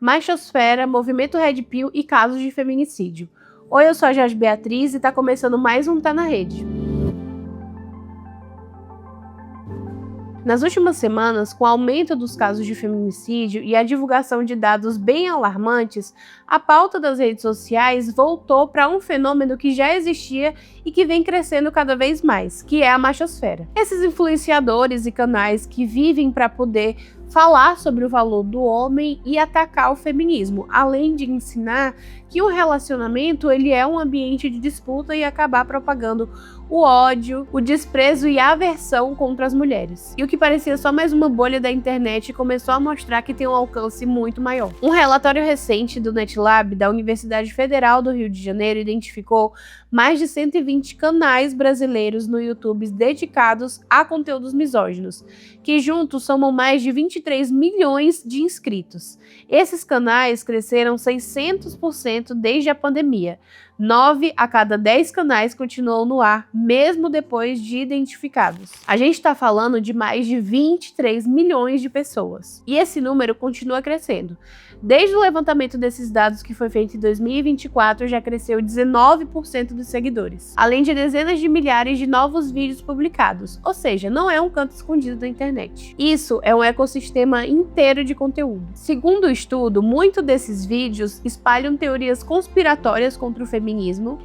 machosfera, movimento Red Pill e casos de feminicídio. Oi, eu sou a Jorge Beatriz e tá começando mais um Tá na Rede. Nas últimas semanas, com o aumento dos casos de feminicídio e a divulgação de dados bem alarmantes, a pauta das redes sociais voltou para um fenômeno que já existia e que vem crescendo cada vez mais, que é a machosfera. Esses influenciadores e canais que vivem para poder falar sobre o valor do homem e atacar o feminismo, além de ensinar que o relacionamento ele é um ambiente de disputa e acabar propagando o ódio, o desprezo e a aversão contra as mulheres. E o que parecia só mais uma bolha da internet começou a mostrar que tem um alcance muito maior. Um relatório recente do NetLab da Universidade Federal do Rio de Janeiro identificou mais de 120 canais brasileiros no YouTube dedicados a conteúdos misóginos, que juntos somam mais de 23 milhões de inscritos. Esses canais cresceram 600% desde a pandemia. 9 a cada 10 canais continuam no ar, mesmo depois de identificados. A gente está falando de mais de 23 milhões de pessoas. E esse número continua crescendo. Desde o levantamento desses dados, que foi feito em 2024, já cresceu 19% dos seguidores, além de dezenas de milhares de novos vídeos publicados, ou seja, não é um canto escondido da internet. Isso é um ecossistema inteiro de conteúdo. Segundo o estudo, muitos desses vídeos espalham teorias conspiratórias contra o feminismo,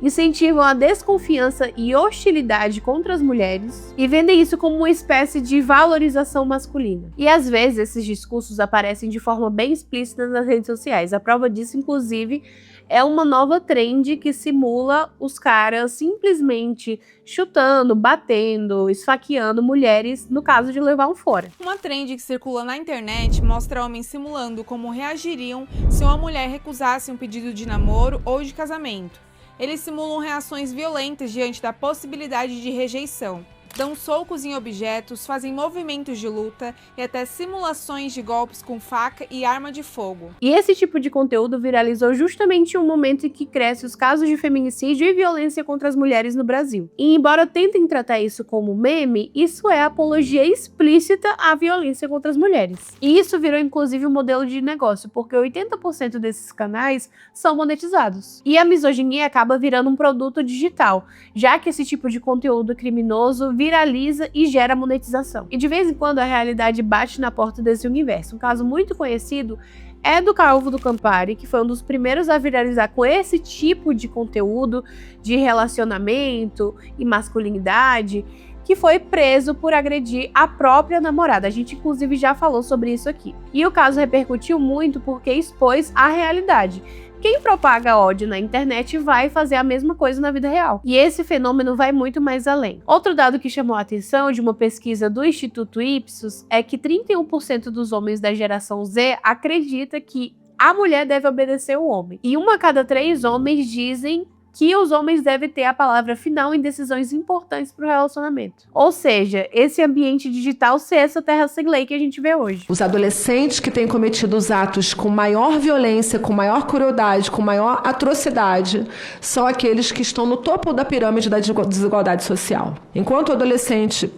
incentivam a desconfiança e hostilidade contra as mulheres e vendem isso como uma espécie de valorização masculina. E às vezes esses discursos aparecem de forma bem explícita nas redes sociais. A prova disso, inclusive, é uma nova trend que simula os caras simplesmente chutando, batendo, esfaqueando mulheres no caso de levar um fora. Uma trend que circula na internet mostra homens simulando como reagiriam se uma mulher recusasse um pedido de namoro ou de casamento. Eles simulam reações violentas diante da possibilidade de rejeição. Dão socos em objetos, fazem movimentos de luta e até simulações de golpes com faca e arma de fogo. E esse tipo de conteúdo viralizou justamente em um momento em que crescem os casos de feminicídio e violência contra as mulheres no Brasil. E embora tentem tratar isso como meme, isso é apologia explícita à violência contra as mulheres. E isso virou inclusive um modelo de negócio, porque 80% desses canais são monetizados. E a misoginia acaba virando um produto digital, já que esse tipo de conteúdo criminoso viraliza e gera monetização. E de vez em quando a realidade bate na porta desse universo. Um caso muito conhecido é do Calvo do Campari, que foi um dos primeiros a viralizar com esse tipo de conteúdo de relacionamento e masculinidade, que foi preso por agredir a própria namorada. A gente inclusive já falou sobre isso aqui. E o caso repercutiu muito porque expôs a realidade. Quem propaga ódio na internet vai fazer a mesma coisa na vida real. E esse fenômeno vai muito mais além. Outro dado que chamou a atenção de uma pesquisa do Instituto Ipsos é que 31% dos homens da geração Z acredita que a mulher deve obedecer o homem. E 1 a cada 3 homens dizem que os homens devem ter a palavra final em decisões importantes para o relacionamento. Ou seja, esse ambiente digital ser essa terra sem lei que a gente vê hoje. Os adolescentes que têm cometido os atos com maior violência, com maior crueldade, com maior atrocidade, são aqueles que estão no topo da pirâmide da desigualdade social. Enquanto o adolescente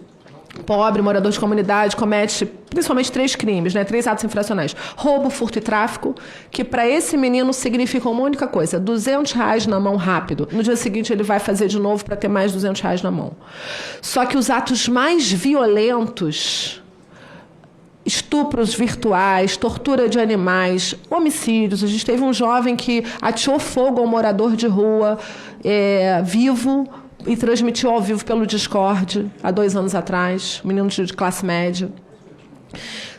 pobre, morador de comunidade, comete principalmente 3 crimes, 3 atos infracionais: roubo, furto e tráfico, que para esse menino significa uma única coisa: R$200 na mão rápido. No dia seguinte ele vai fazer de novo para ter mais R$200 na mão. Só que os atos mais violentos, estupros virtuais, tortura de animais, homicídios. A gente teve um jovem que ateou fogo ao morador de rua, vivo, e transmitiu ao vivo pelo Discord, há 2 anos atrás, um menino de classe média.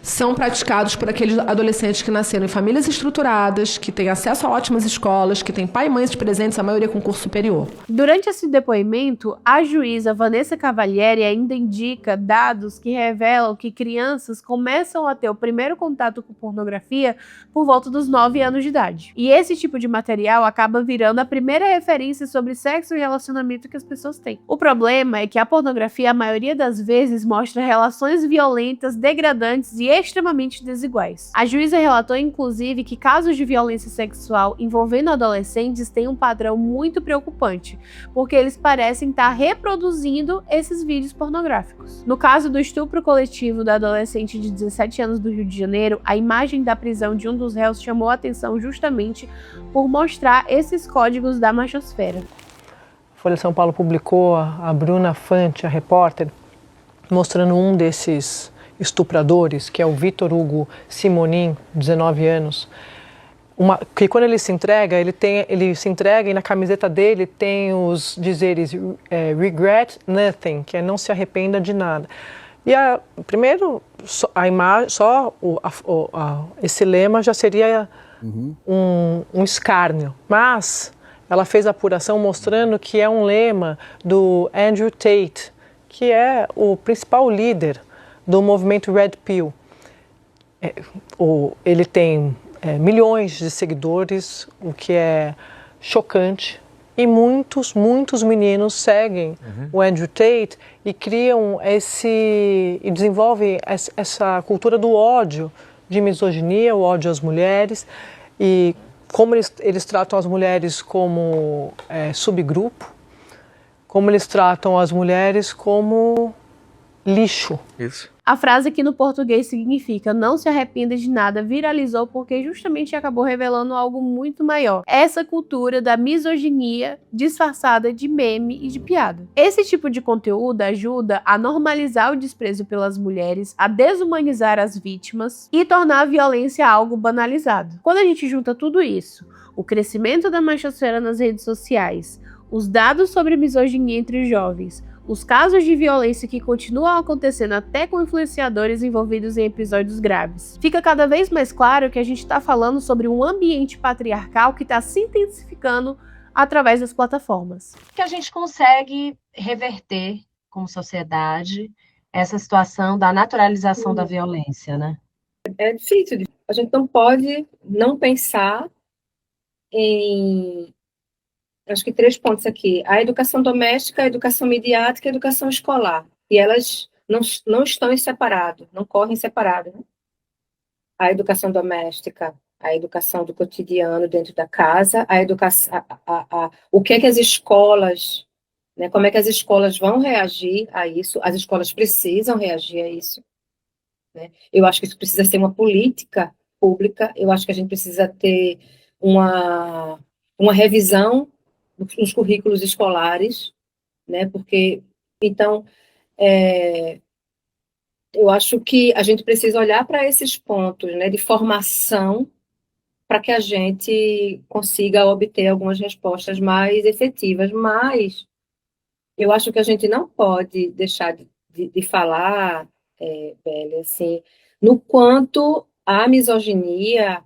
São praticados por aqueles adolescentes que nasceram em famílias estruturadas, que têm acesso a ótimas escolas, que têm pai e mães presentes, a maioria com curso superior. Durante esse depoimento, a juíza Vanessa Cavalieri ainda indica dados que revelam que crianças começam a ter o primeiro contato com pornografia por volta dos 9 anos de idade. E esse tipo de material acaba virando a primeira referência sobre sexo e relacionamento que as pessoas têm. O problema é que a pornografia, a maioria das vezes, mostra relações violentas, degradantes e extremamente desiguais. A juíza relatou, inclusive, que casos de violência sexual envolvendo adolescentes têm um padrão muito preocupante, porque eles parecem estar reproduzindo esses vídeos pornográficos. No caso do estupro coletivo da adolescente de 17 anos do Rio de Janeiro, a imagem da prisão de um dos réus chamou a atenção justamente por mostrar esses códigos da machosfera. A Folha de São Paulo publicou a Bruna Fante, a repórter, mostrando um desses estupradores, que é o Vitor Hugo Simonin, 19 anos, que quando ele se entrega, ele se entrega e na camiseta dele tem os dizeres regret nothing, que é não se arrependa de nada. E primeiro, a imagem, esse lema já seria um escárnio, mas ela fez a apuração mostrando que é um lema do Andrew Tate, que é o principal líder do movimento Red Pill. Ele tem milhões de seguidores, o que é chocante, e muitos meninos seguem o Andrew Tate e criam e desenvolvem essa cultura do ódio, de misoginia, o ódio às mulheres, e como eles tratam as mulheres como subgrupo, como eles tratam as mulheres como lixo. Isso. A frase que no português significa não se arrependa de nada viralizou porque justamente acabou revelando algo muito maior. Essa cultura da misoginia disfarçada de meme e de piada. Esse tipo de conteúdo ajuda a normalizar o desprezo pelas mulheres, a desumanizar as vítimas e tornar a violência algo banalizado. Quando a gente junta tudo isso, o crescimento da machosfera nas redes sociais, os dados sobre misoginia entre os jovens, os casos de violência que continuam acontecendo até com influenciadores envolvidos em episódios graves. Fica cada vez mais claro que a gente está falando sobre um ambiente patriarcal que está se intensificando através das plataformas. Que a gente consegue reverter como sociedade essa situação da naturalização da violência, né? É difícil. A gente não pode não pensar em... Acho que 3 pontos aqui. A educação doméstica, a educação midiática e a educação escolar. E elas não estão em separado, não correm separado. Né? A educação doméstica, a educação do cotidiano dentro da casa, a educação, o que é que as escolas, né, como é que as escolas vão reagir a isso? As escolas precisam reagir a isso. Né? Eu acho que isso precisa ser uma política pública, eu acho que a gente precisa ter uma revisão nos currículos escolares, né? Porque, então, eu acho que a gente precisa olhar para esses pontos, né, de formação para que a gente consiga obter algumas respostas mais efetivas, mas eu acho que a gente não pode deixar de falar, Belle, assim, no quanto a misoginia,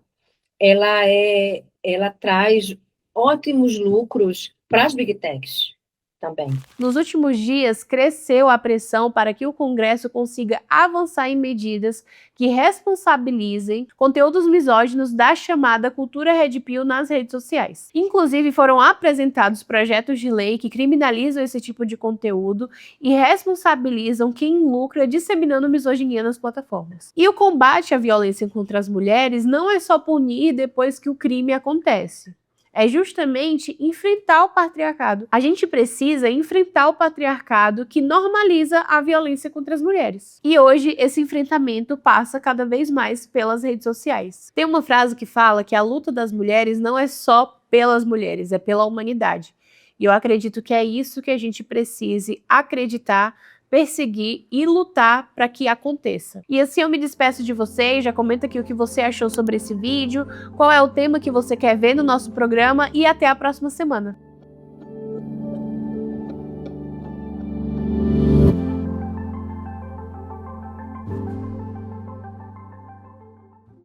ela traz ótimos lucros para as Big Techs também. Nos últimos dias, cresceu a pressão para que o Congresso consiga avançar em medidas que responsabilizem conteúdos misóginos da chamada cultura Red Pill nas redes sociais. Inclusive, foram apresentados projetos de lei que criminalizam esse tipo de conteúdo e responsabilizam quem lucra disseminando misoginia nas plataformas. E o combate à violência contra as mulheres não é só punir depois que o crime acontece. É justamente enfrentar o patriarcado. A gente precisa enfrentar o patriarcado que normaliza a violência contra as mulheres. E hoje esse enfrentamento passa cada vez mais pelas redes sociais. Tem uma frase que fala que a luta das mulheres não é só pelas mulheres, é pela humanidade. E eu acredito que é isso que a gente precise acreditar, perseguir e lutar para que aconteça. E assim eu me despeço de vocês, já comenta aqui o que você achou sobre esse vídeo, qual é o tema que você quer ver no nosso programa e até a próxima semana.